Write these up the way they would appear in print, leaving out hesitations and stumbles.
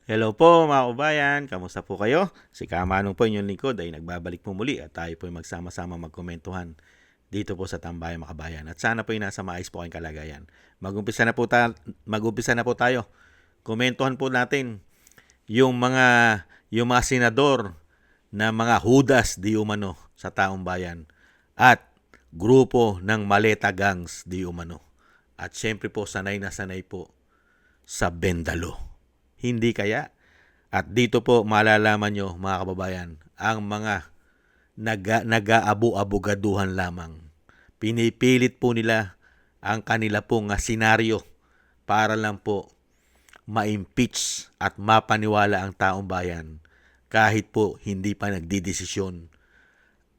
Hello po mga kabayan, kamusta po kayo? Si Kamanong po inyong lingkod ay nagbabalik po muli at tayo po ay magsama-sama magkomentuhan dito po sa Tambayan Makabayan. At sana po ay nasa maayos po kayong kalagayan. Mag-umpisa na po tayo. Komentuhan po natin yung mga senador na mga hudas di umano sa taong bayan at grupo ng maleta gangs di umano. At syempre po sanay na sanay po sa bendalo. Hindi kaya? At dito po malalaman nyo mga kababayan, ang mga nag-aabu-abugaduhan lamang. Pinipilit po nila ang kanila pong senaryo para lang po ma-impeach at mapaniwala ang taong bayan kahit po hindi pa nagdidesisyon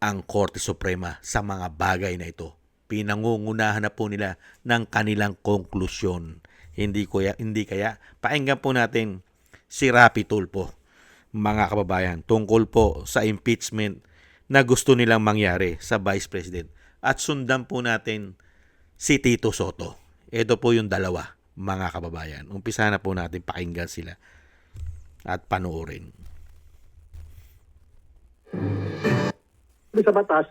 ang Korte Suprema sa mga bagay na ito. Pinangungunahan na po nila ng kanilang konklusyon. Hindi kaya pakinggan po natin si Rapi Tulfo, mga kababayan, tungkol po sa impeachment na gusto nilang mangyari sa Vice President. At sundan po natin si Tito Sotto. Ito po yung dalawa, mga kababayan. Umpisa na po natin pakinggan sila at panoorin. Sa batas,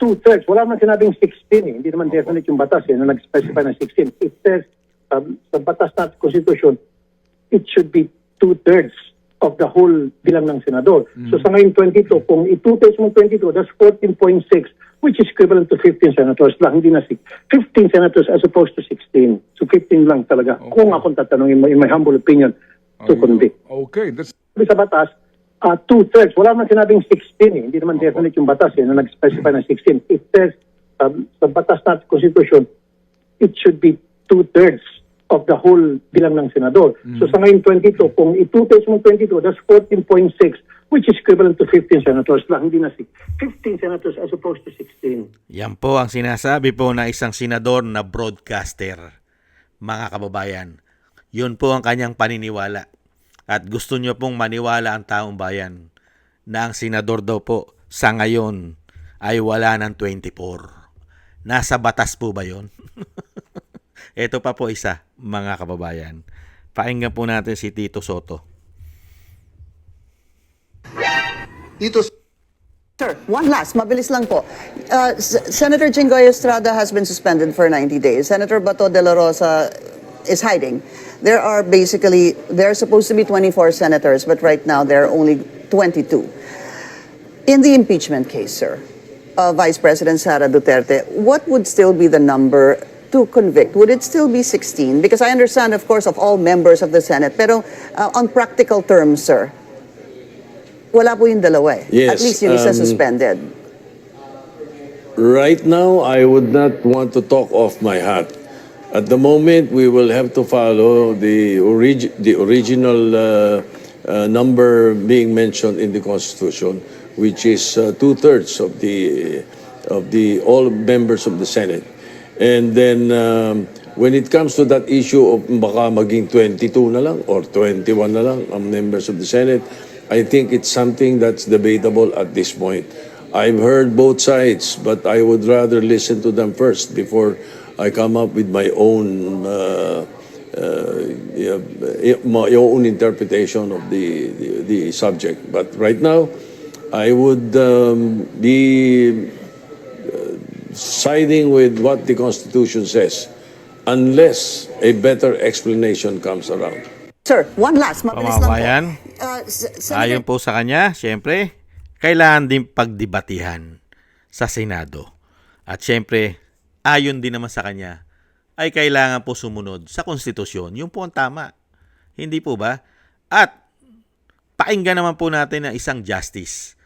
two-thirds. Wala man sinabing 16 eh. Hindi naman definite yung batas na nag-specify na 16. It says sa batas na konstitusyon, it should be two-thirds of the whole bilang ng senador. So sa ngayon 22, kung i-two-thirds mo 22, that's 14.6, which is equivalent to 15 senators lang, hindi na 15 senators as opposed to 16. So 15 lang talaga. Okay. Kung akong tatanungin mo, in my humble opinion, to convict. Okay, that's... Sa batas, two-thirds. Wala man sinabing 16 eh. Hindi naman definite yung batas na nag-specify na 16. It says sa batas na konstitusyon, it should be two-thirds of the whole bilang ng senador. So sa ngayon 22, kung i-two-thirds mo 22, that's 14.6, which is equivalent to 15 senators lang, hindi na 15 senators as opposed to 16. Yan po ang sinasabi po na isang senador na broadcaster, mga kababayan. Yun po ang kanyang paniniwala. At gusto nyo pong maniwala ang taong bayan na ang senador daw po sa ngayon ay wala ng 24. Nasa batas po ba yun? Ito pa po isa, mga kababayan. Pakinggan po natin si Tito Sotto. Tito Sir, one last, mabilis lang po. Senator Jinggoy Estrada has been suspended for 90 days. Senator Bato de la Rosa is hiding. There are supposed to be 24 senators, but right now there are only 22. In the impeachment case, sir, Vice President Sara Duterte, what would still be the number to convict? Would it still be 16? Because I understand, of course, of all members of the Senate, pero on practical terms, sir, wala po yung dalawa eh. Yes, At least yung isa suspended. right now, I would not want to talk off my hat. At the moment, we will have to follow the original number being mentioned in the Constitution, which is two-thirds of the all members of the Senate. And then when it comes to that issue of baka maging 22 na lang or 21 na lang ang members of the Senate, I think it's something that's debatable at this point. I've heard both sides, but I would rather listen to them first before I come up with my own interpretation of the subject. But right now, I would be siding with what the Constitution says, unless a better explanation comes around. Sir, one last, mabilis lang po. Pamabayan, ayon po sa kanya, syempre, kailangan din pagdebatihan sa Senado. At syempre, ayon din naman sa kanya, ay kailangan po sumunod sa konstitusyon. Yung po ang tama. Hindi po ba? At pakinggan naman po natin ang isang justice.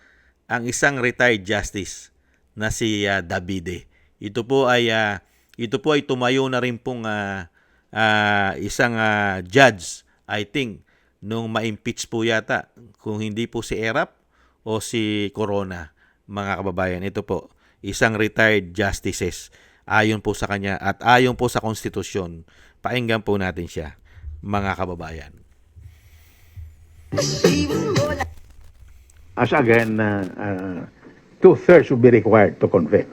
Ang isang retired justice na si Davide. Ito po ay tumayo na rin pong isang judge, I think, nung ma-impeach po yata, kung hindi po si Erap o si Corona, mga kababayan. Ito po, isang retired justices, ayon po sa kanya at ayon po sa konstitusyon. Pakinggan po natin siya, mga kababayan. As again, two-thirds would be required to convict.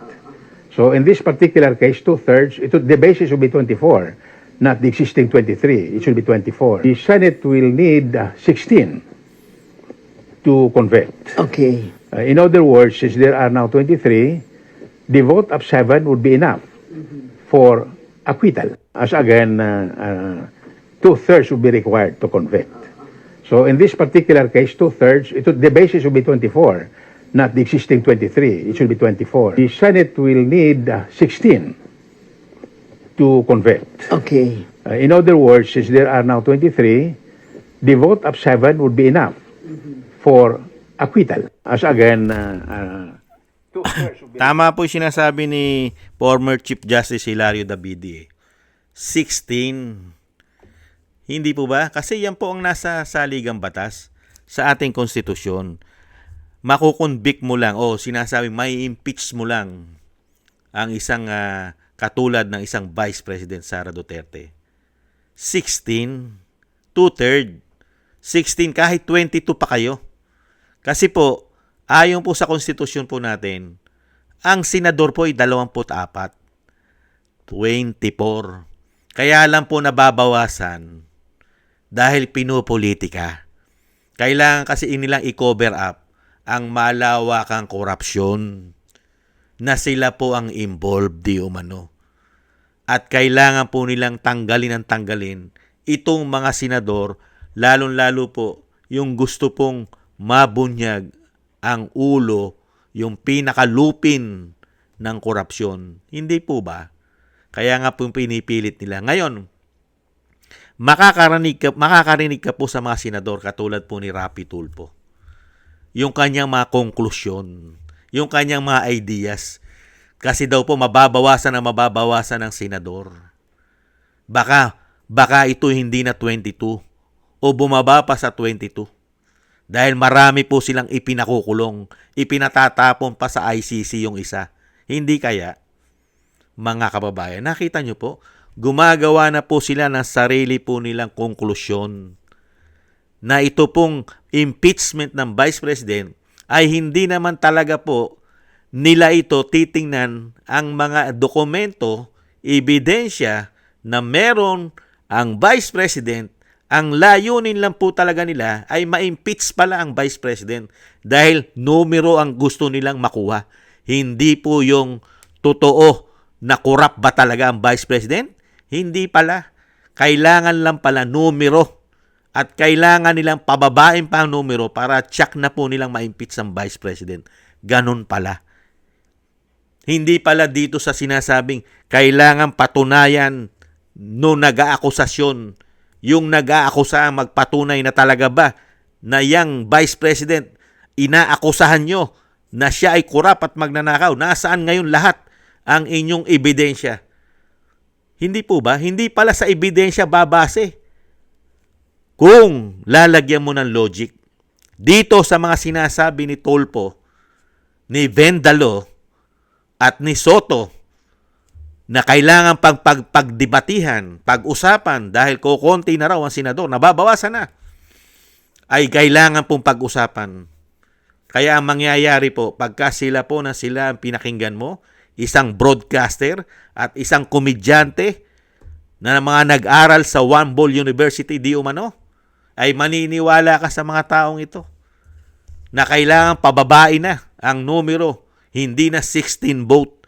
So in this particular case, two-thirds, the basis would be 24. not the existing 23. It should be 24. The Senate will need 16 to convict. Okay. In other words, since there are now 23, the vote of 7 would be enough for acquittal. As again, 2/3 would be required to convict. So in this particular case, 2/3, the basis would be 24, not the existing 23. It should be 24. The Senate will need 16 to convict. Okay. In other words, since there are now 23, the vote of 7 would be enough for acquittal. As again, 2/3 would be Tama po yung sinasabi ni former Chief Justice Hilario Davide. 16. Hindi po ba? Kasi yan po ang nasa saligang batas sa ating konstitusyon. Makukonvict mo lang o sinasabi may impeach mo lang ang isang katulad ng isang Vice President Sara Duterte. 16. 2/3. 16 kahit 22 pa kayo. Kasi po, ayon po sa konstitusyon po natin, ang senador po ay 24. 24. Kaya lang po nababawasan dahil pinopolitika. Kailangan kasi inilang i-cover up ang malawakang korupsyon na sila po ang involved di umano. At kailangan po nilang tanggalin itong mga senador, lalong-lalo po yung gusto pong mabunyag ang ulo, yung pinakalupin ng korupsyon. Hindi po ba? Kaya nga po pinipilit nila. Ngayon, makakarinig ka po sa mga senador katulad po ni Rapi Tulfo. Yung kanyang mga konklusyon, yung kanyang mga ideas. Kasi daw po mababawasan ng senador. Baka ito hindi na 22 o bumaba pa sa 22. Dahil marami po silang ipinakukulong, ipinatatapon pa sa ICC yung isa. Hindi kaya, mga kababayan, nakita nyo po, gumagawa na po sila ng sarili po nilang konklusyon na ito pong impeachment ng Vice President ay hindi naman talaga po nila ito titingnan ang mga dokumento, ebidensya na meron ang Vice President. Ang layunin lang po talaga nila ay ma-impeach pala ang Vice President dahil numero ang gusto nilang makuha. Hindi po yung totoo na corrupt ba talaga ang Vice President? Hindi pala. Kailangan lang pala numero at kailangan nilang pababain pa ang numero para check na po nilang ma-impeach ang Vice President. Ganun pala. Hindi pala dito sa sinasabing kailangan patunayan no nag-aakusasyon. Yung nag-aakusa magpatunay na talaga ba na yang Vice President inaakusahan nyo na siya ay kurap at magnanakaw. Nasaan ngayon lahat ang inyong ebidensya? Hindi po ba? Hindi pala sa ebidensya babase. Kung lalagyan mo ng logic, dito sa mga sinasabi ni Tulfo, ni Vendalo, at ni Soto, na kailangan pagdebatihan, pag-usapan dahil kukunti na raw ang senador, nababawasan na, ay kailangan pong pag-usapan. Kaya ang mangyayari po, pagka sila po na sila ang pinakinggan mo, isang broadcaster at isang komedyante na mga nag-aral sa One Ball University di umano, ay maniniwala ka sa mga taong ito na kailangan pababain na ang numero, hindi na 16 vote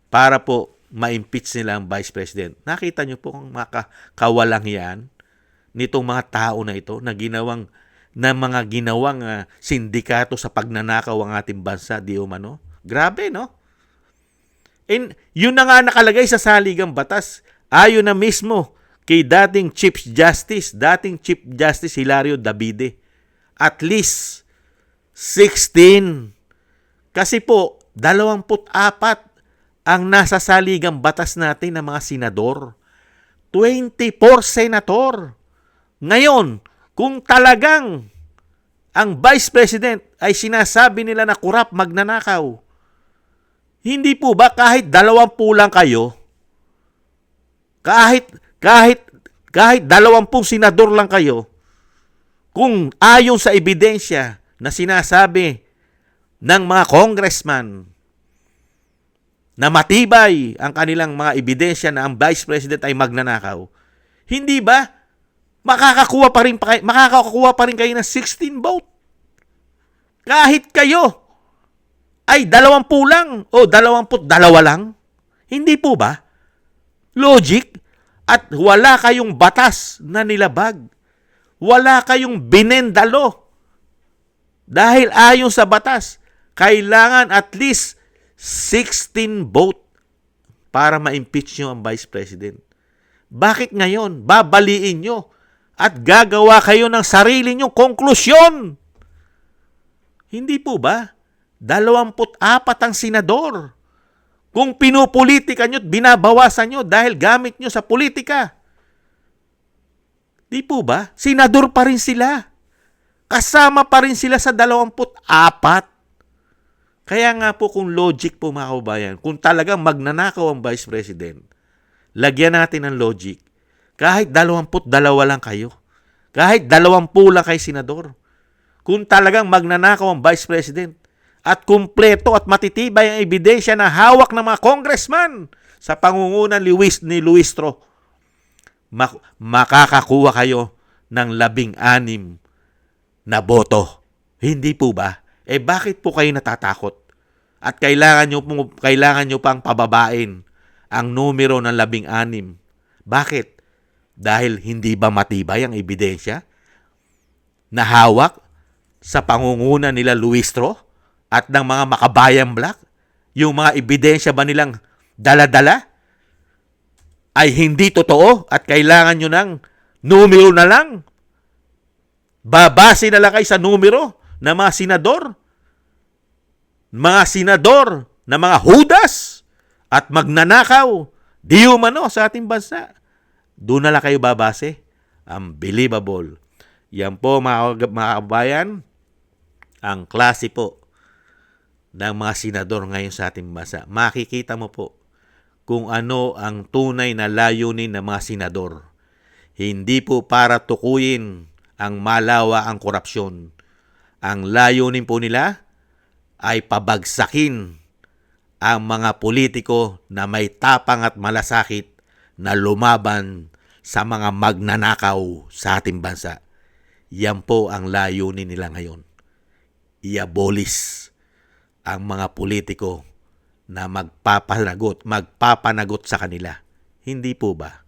para po ma-impeach nila ang Vice President. Nakita niyo po kung kawalang yan nitong mga tao na ito na mga ginawang sindikato sa pagnanakaw ang ating bansa di umano. Grabe, no? And yun na nga nakalagay sa saligang batas. Ayon na mismo kay dating Chief Justice Hilario Davide. At least 16. Kasi po, 24 ang nasa saligang batas natin ng mga senador. 24 senator. Ngayon, kung talagang ang Vice President ay sinasabi nila na kurap, magnanakaw, hindi po ba kahit 20 lang kayo, kahit 20 senador lang kayo, kung ayon sa ebidensya na sinasabi ng mga congressman na matibay ang kanilang mga ebidensya na ang Vice President ay magnanakaw, Hindi ba? Makakakuha pa rin kayo ng 16 vote. Kahit kayo ay 20 lang o 22 lang. Hindi po ba? Logic. At wala kayong batas na nilabag. Wala kayong binendalo. Dahil ayon sa batas, kailangan at least 16 vote para ma-impeach nyo ang Vice President. Bakit ngayon? Babaliin nyo at gagawa kayo ng sarili nyong konklusyon. Hindi po ba? 24 ang senador. Kung pinupolitika nyo at binabawasan nyo dahil gamit nyo sa politika. Di po ba? Senador pa rin sila. Kasama pa rin sila sa 24. Kaya nga po kung logic po mga kababayan, kung talagang magnanakaw ang Vice President, lagyan natin ng logic. Kahit 22 lang kayo. Kahit 20 lang kayo senador. Kung talagang magnanakaw ang Vice President, at kumpleto at matitibay ang ebidensya na hawak ng mga congressman sa pangungunan ni Luistro, makakakuha kayo ng 16 na boto. Hindi po ba? Bakit po kayo natatakot? At kailangan nyo pang pababain ang numero ng 16. Bakit? Dahil hindi ba matibay ang ebidensya na hawak sa pangungunan nila Luistro at ng mga makabayang black? Yung mga ebidensya ba nilang dala-dala ay hindi totoo at kailangan nyo ng numero na lang? Babase na lang kayo sa numero ng mga senador? Mga senador na mga hudas at magnanakaw di umano sa ating bansa. Doon na lang kayo babase. Unbelievable. Yan po mga kabayan, ang klase po ng mga senador ngayon sa ating bansa. Makikita mo po kung ano ang tunay na layunin ng mga senador. Hindi po para tukuyin ang malawa ang korupsyon. Ang layunin po nila ay pabagsakin ang mga politiko na may tapang at malasakit na lumaban sa mga magnanakaw sa ating bansa. Yan po ang layunin nila ngayon. I-abolish ang mga politiko na magpapanagot sa kanila. Hindi po ba?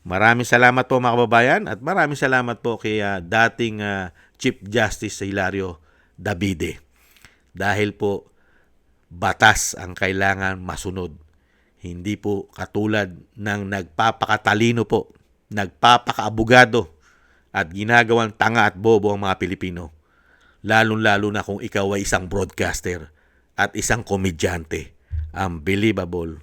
Maraming salamat po mga kababayan at maraming salamat po kay dating Chief Justice Hilario Davide. Dahil po batas ang kailangan masunod. Hindi po katulad ng nagpapakatalino po, nagpapakaabogado at ginagawang tanga at bobo ang mga Pilipino. Lalong-lalo na kung ikaw ay isang broadcaster at isang komedyante. Unbelievable.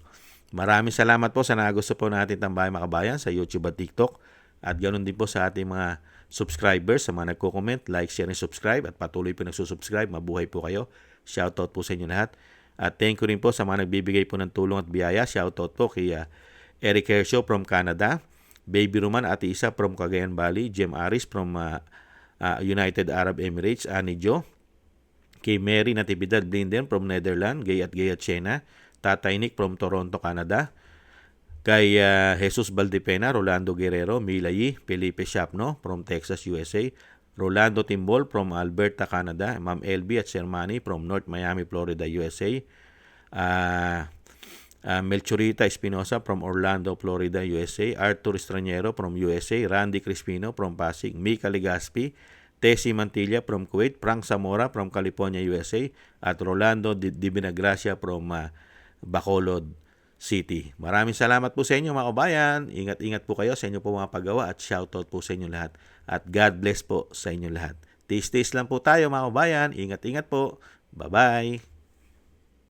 Maraming salamat po sa nagusto po natin tambayan mga kabayan sa YouTube at TikTok. At ganoon din po sa ating mga subscribers, sa mga nagko-comment, like, share, and subscribe. At patuloy po nagsusubscribe. Mabuhay po kayo. Shoutout po sa inyo lahat. At thank you rin po sa mga nagbibigay po ng tulong at biyaya. Shoutout po kay Eric Hershaw from Canada, Baby Roman Ate Isa from Cagayan Valley, Jem Aris from United Arab Emirates, Ani Jo, kay Mary Natividad Blinden from Netherlands, Gay at Chena, Tatay Nick from Toronto, Canada, kay Jesus Valdepena, Rolando Guerrero, Mila Yi, Felipe Shapno from Texas, USA, Rolando Timbol from Alberta, Canada, Ma'am LB at Shermani from North Miami, Florida, USA, Melchorita Espinosa from Orlando, Florida, USA, Arthur Estraniero from USA, Randy Crispino from Pasig, Mika Legaspi, Tessie Mantilla from Kuwait, Frank Zamora from California, USA, at Rolando Dibinagracia from Bacolod City. Maraming salamat po sa inyo mga kabayan. Ingat-ingat po kayo sa inyo po mga paggawa at shoutout po sa inyo lahat. At God bless po sa inyo lahat. Taste lang po tayo mga kabayan. Ingat-ingat po. Bye-bye.